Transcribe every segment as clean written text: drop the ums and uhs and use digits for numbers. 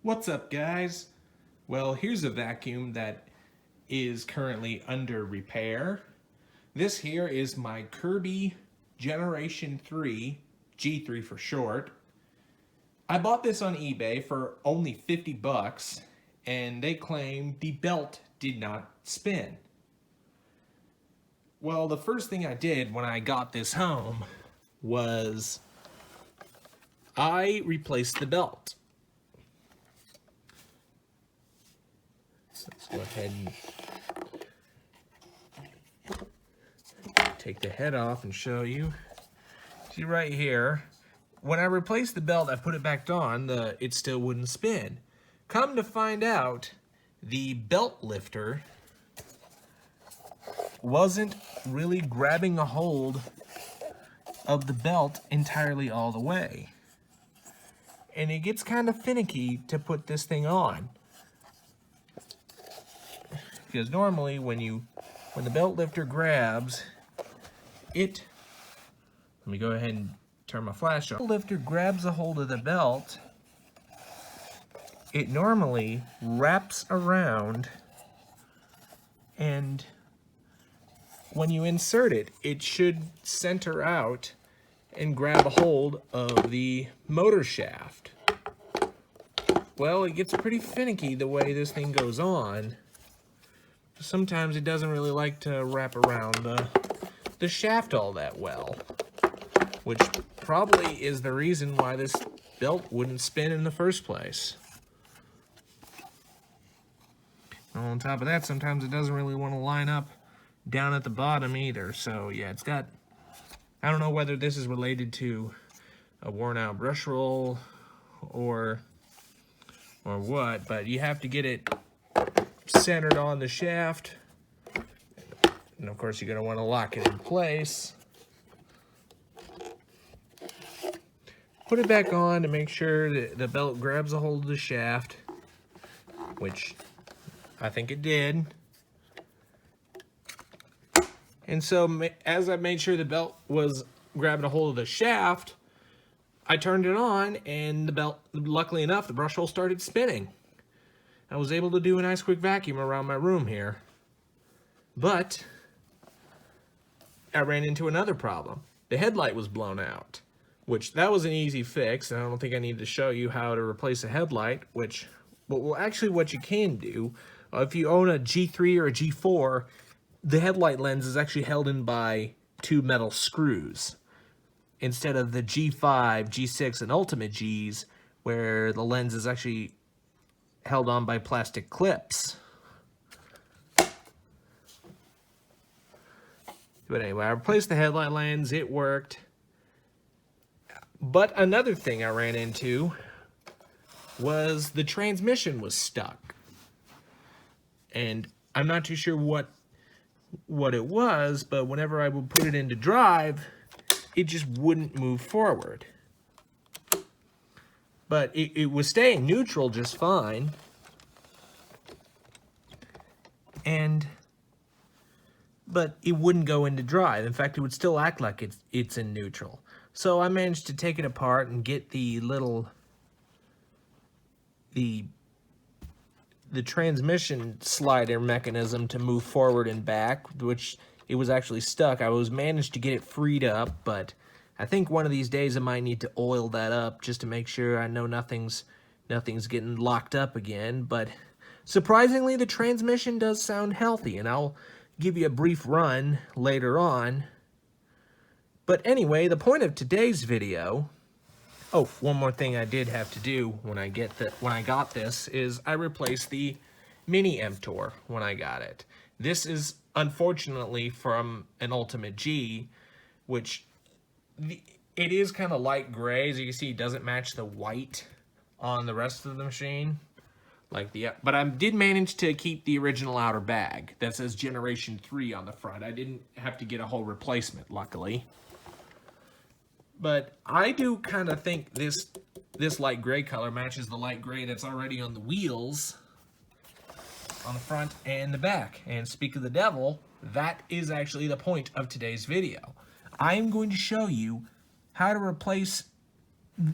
What's up, guys? Well, here's a vacuum that is currently under repair. This here is my Kirby Generation 3, G3 for short. I bought this on eBay for only 50 bucks, and they claim the belt did not spin. Well, the first thing I did when I got this home was I replaced the belt. Let's go ahead and take the head off and show you. See right here, when I replaced the belt, I put it back on, it still wouldn't spin. Come to find out, the belt lifter wasn't really grabbing a hold of the belt entirely all the way. And it gets kind of finicky to put this thing on. Because normally when the belt lifter grabs, let me go ahead and turn my flash on. The lifter grabs a hold of the belt, it normally wraps around, and when you insert it, it should center out and grab a hold of the motor shaft. Well, it gets pretty finicky the way this thing goes on. Sometimes it doesn't really like to wrap around the shaft all that well, which probably is the reason why this belt wouldn't spin in the first place. Well, on top of that, sometimes it doesn't really want to line up down at the bottom either. So yeah, it's got, I don't know whether this is related to a worn out brush roll or what, but you have to get it centered on the shaft, and of course you're going to want to lock it in place. Put it back on to make sure that the belt grabs a hold of the shaft, which I think it did. And so as I made sure the belt was grabbing a hold of the shaft, I turned it on, and the belt, luckily enough, the brush roll started spinning. I was able to do a nice quick vacuum around my room here. But I ran into another problem. The headlight was blown out, which that was an easy fix, and I don't think I need to show you how to replace a headlight, what you can do, if you own a G3 or a G4, the headlight lens is actually held in by two metal screws, instead of the G5, G6, and Ultimate Gs, where the lens is actually held on by plastic clips. But anyway, I replaced the headlight lens, it worked. But another thing I ran into was the transmission was stuck. And I'm not too sure what it was, but whenever I would put it into drive, it just wouldn't move forward. But it was staying neutral just fine. But it wouldn't go into drive. In fact, it would still act like it's in neutral. So I managed to take it apart and get the transmission slider mechanism to move forward and back, which it was actually stuck. I managed to get it freed up, but I think one of these days I might need to oil that up just to make sure I know nothing's getting locked up again. But surprisingly, the transmission does sound healthy, and I'll give you a brief run later on. But anyway, the point of today's video, oh, one more thing I did have to do when I got this is I replaced the mini MTOR when I got it. This is unfortunately from an Ultimate G, which it is kind of light gray. As you can see, it doesn't match the white on the rest of the machine. But I did manage to keep the original outer bag that says Generation 3 on the front. I didn't have to get a whole replacement, luckily. But I do kind of think this light gray color matches the light gray that's already on the wheels on the front and the back. And speak of the devil, that is actually the point of today's video. I am going to show you how to replace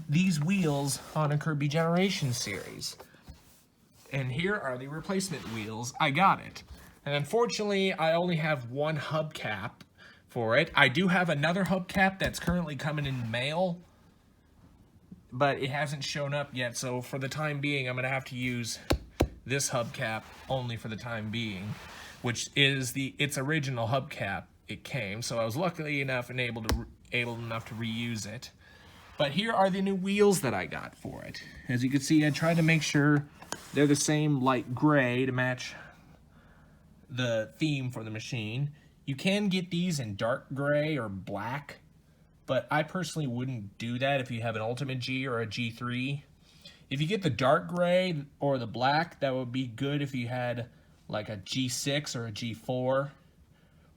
these wheels on a Kirby Generation series. And here are the replacement wheels. I got it. And unfortunately, I only have one hubcap for it. I do have another hubcap that's currently coming in the mail, but it hasn't shown up yet. So for the time being, I'm going to have to use this hubcap only for the time being, which is its original hubcap it came. So I was lucky enough and able enough to reuse it. But here are the new wheels that I got for it. As you can see, I tried to make sure they're the same light gray to match the theme for the machine. You can get these in dark gray or black, but I personally wouldn't do that if you have an Ultimate G or a G3. If you get the dark gray or the black, that would be good if you had like a G6 or a G4.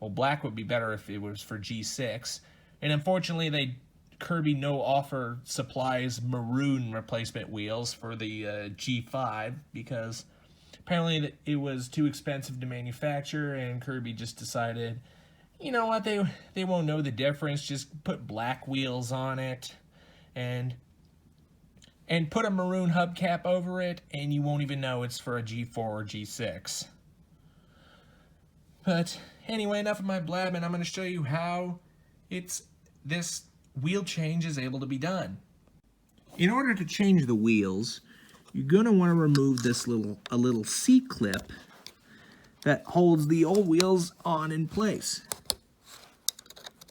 Well, black would be better if it was for G6. And unfortunately, Kirby no offer supplies maroon replacement wheels for the G5 because apparently it was too expensive to manufacture, and Kirby just decided, you know what, they won't know the difference, just put black wheels on it and put a maroon hubcap over it, and you won't even know it's for a G4 or G6. But anyway, enough of my blabbing. I'm going to show you how this wheel change is able to be done. In order to change the wheels, you're going to want to remove this little C-clip that holds the old wheels on in place.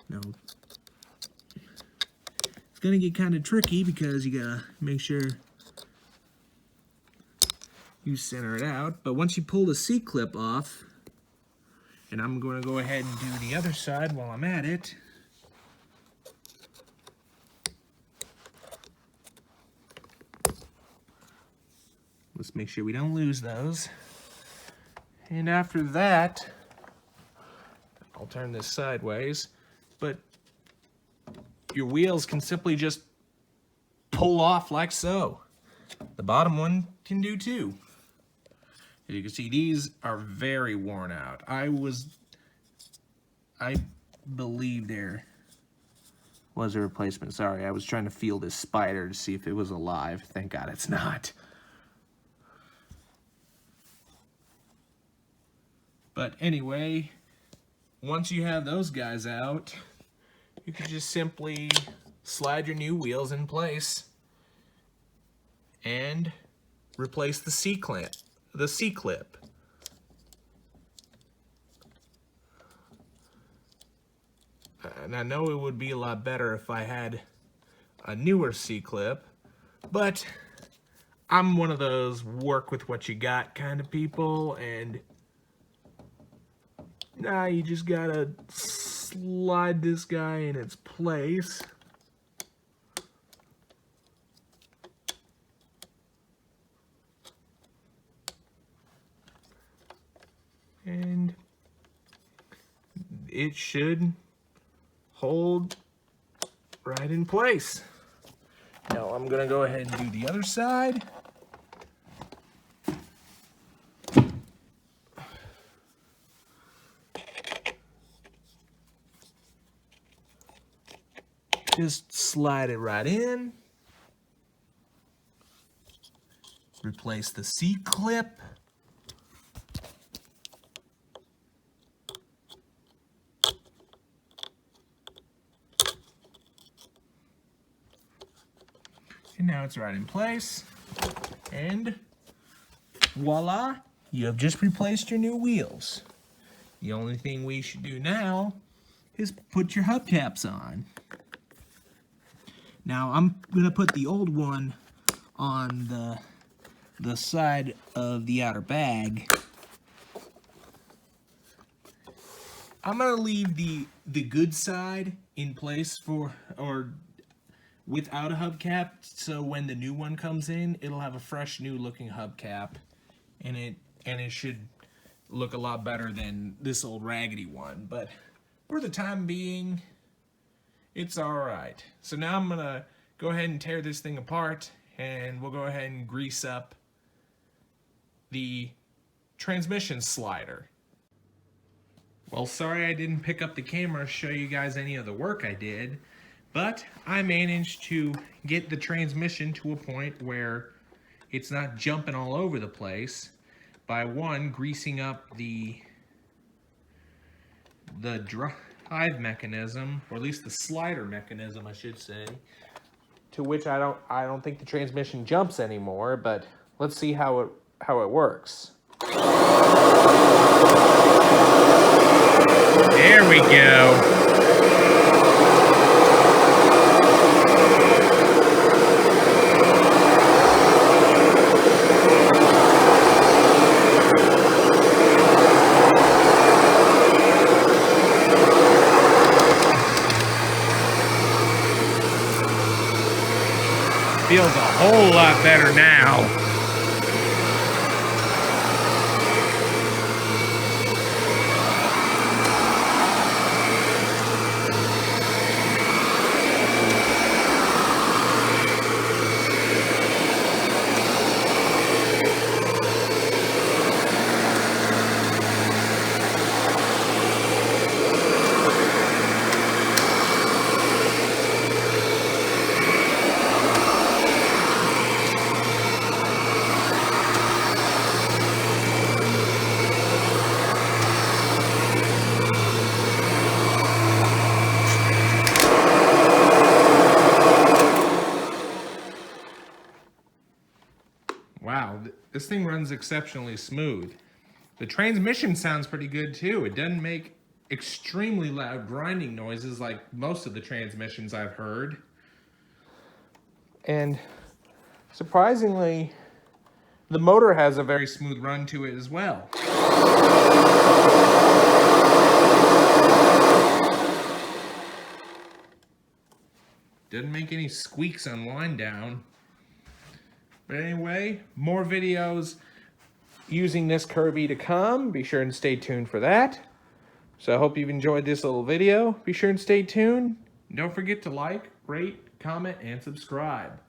Now, it's going to get kind of tricky because you got to make sure you center it out. But once you pull the C-clip off, and I'm going to go ahead and do the other side while I'm at it. Let's make sure we don't lose those. And after that, I'll turn this sideways, but your wheels can simply just pull off like so. The bottom one can do too. As you can see, these are very worn out. I believe there was a replacement. Sorry, I was trying to feel this spider to see if it was alive. Thank God it's not. But anyway, once you have those guys out, you can just simply slide your new wheels in place and replace the C-clip. And I know it would be a lot better if I had a newer C-clip, but I'm one of those work with what you got kind of people, and now you just gotta slide this guy in its place. And it should hold right in place. Now I'm gonna go ahead and do the other side. Just slide it right in. Replace the C-clip. And now it's right in place. And voila, you have just replaced your new wheels. The only thing we should do now is put your hubcaps on. Now I'm gonna put the old one on the side of the outer bag. I'm gonna leave the good side in place without a hubcap, so when the new one comes in, it'll have a fresh new looking hubcap, and it should look a lot better than this old raggedy one. But for the time being, it's alright. So now I'm gonna go ahead and tear this thing apart, and we'll go ahead and grease up the transmission slider. Well, sorry I didn't pick up the camera to show you guys any of the work I did, but I managed to get the transmission to a point where it's not jumping all over the place by one, greasing up the drive mechanism, or at least the slider mechanism, I should say. To which I don't think the transmission jumps anymore, but let's see how it works. There we go. Feels a whole lot better now. Wow, this thing runs exceptionally smooth. The transmission sounds pretty good too. It doesn't make extremely loud grinding noises like most of the transmissions I've heard. And surprisingly, the motor has a very smooth run to it as well. Doesn't make any squeaks on wind down. But anyway, more videos using this Kirby to come. Be sure and stay tuned for that. So I hope you've enjoyed this little video. Be sure and stay tuned. Don't forget to like, rate, comment, and subscribe.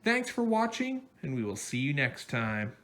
Thanks for watching, and we will see you next time.